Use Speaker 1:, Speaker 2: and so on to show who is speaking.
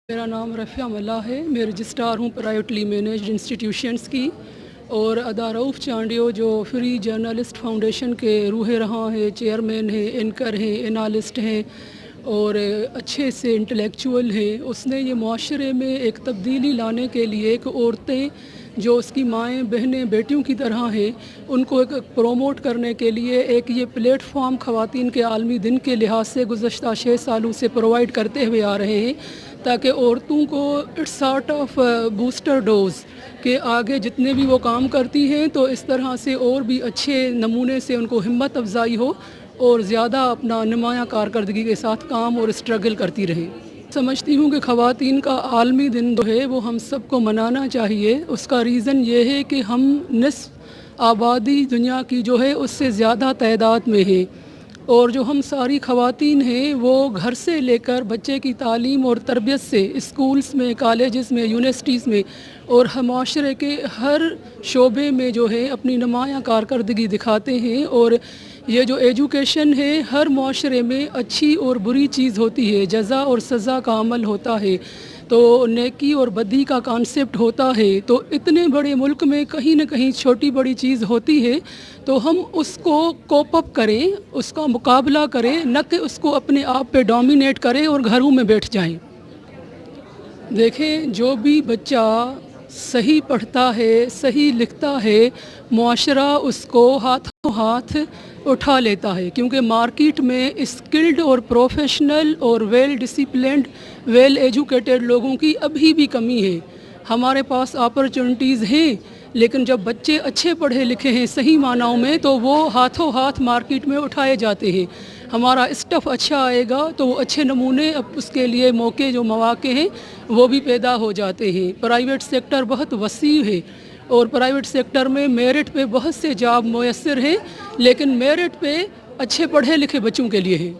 Speaker 1: मेरा नाम रफ़िया मल्ला है। मैं रजिस्ट्रार हूँ प्राइवेटली मैनेज्ड इंस्टीट्यूशंस की। और अदा रऊफ़ चांडियो जो फ्री जर्नलिस्ट फाउंडेशन के रूह रहाँ हैं, चेयरमैन हैं, एंकर हैं, एनालिस्ट हैं और अच्छे से इंटेलेक्चुअल हैं। उसने ये मुआशरे में एक तब्दीली लाने के लिए एक औरतें जो उसकी माएँ बहनें बेटियों की तरह हैं, उनको एक प्रोमोट करने के लिए एक ये प्लेटफॉर्म ख़वातीन के आलमी दिन के लिहाज से गुज़श्ता 6 सालों से प्रोवाइड करते हुए आ रहे हैं, ताकि औरतों को it's sort of booster dose के आगे जितने भी वो काम करती हैं तो इस तरह से और भी अच्छे नमूने से उनको हिम्मत अफजाई हो और ज़्यादा अपना नुमायाँ कारकर्दगी के साथ काम और स्ट्रगल करती रहें। समझती हूँ कि ख़वातीन का आलमी दिन जो है वो हम सबको मनाना चाहिए। उसका रीज़न ये है कि हम निस्फ़ आबादी दुनिया की जो है उससे ज़्यादा तादाद में है और जो हम सारी ख़वातीन हैं वो घर से लेकर बच्चे की तालीम और तरबियत से स्कूल्स में, कॉलेजेस में, यूनिवर्सिटीज़ में और माशरे के हर शोबे में जो है अपनी नुमायाँ कारकर्दगी दिखाते हैं। और ये जो एजुकेशन है हर माशरे में अच्छी और बुरी चीज़ होती है, जज़ा और सज़ा का अमल होता है, तो नेकी और बदी का कॉन्सेप्ट होता है। तो इतने बड़े मुल्क में कहीं ना कहीं छोटी बड़ी चीज़ होती है, तो हम उसको कोप अप करें, उसका मुकाबला करें, न कि उसको अपने आप पे डोमिनेट करें और घरों में बैठ जाएं। देखें, जो भी बच्चा सही पढ़ता है, सही लिखता है, मुआशरा उसको हाथों हाथ उठा लेता है, क्योंकि मार्केट में स्किल्ड और प्रोफेशनल और वेल डिसिप्लिन्ड, वेल एजुकेटेड लोगों की अभी भी कमी है। हमारे पास अपॉर्चुनिटीज़ हैं, लेकिन जब बच्चे अच्छे पढ़े लिखे हैं सही मानाओं में तो वो हाथों हाथ मार्केट में उठाए जाते हैं। हमारा स्टफ़ अच्छा आएगा तो अच्छे नमूने अब उसके लिए मौके जो मौके हैं वो भी पैदा हो जाते हैं। प्राइवेट सेक्टर बहुत वसी है और प्राइवेट सेक्टर में मेरिट पे बहुत से जॉब मुयस्सर हैं, लेकिन मेरिट पे अच्छे पढ़े लिखे बच्चों के लिए है।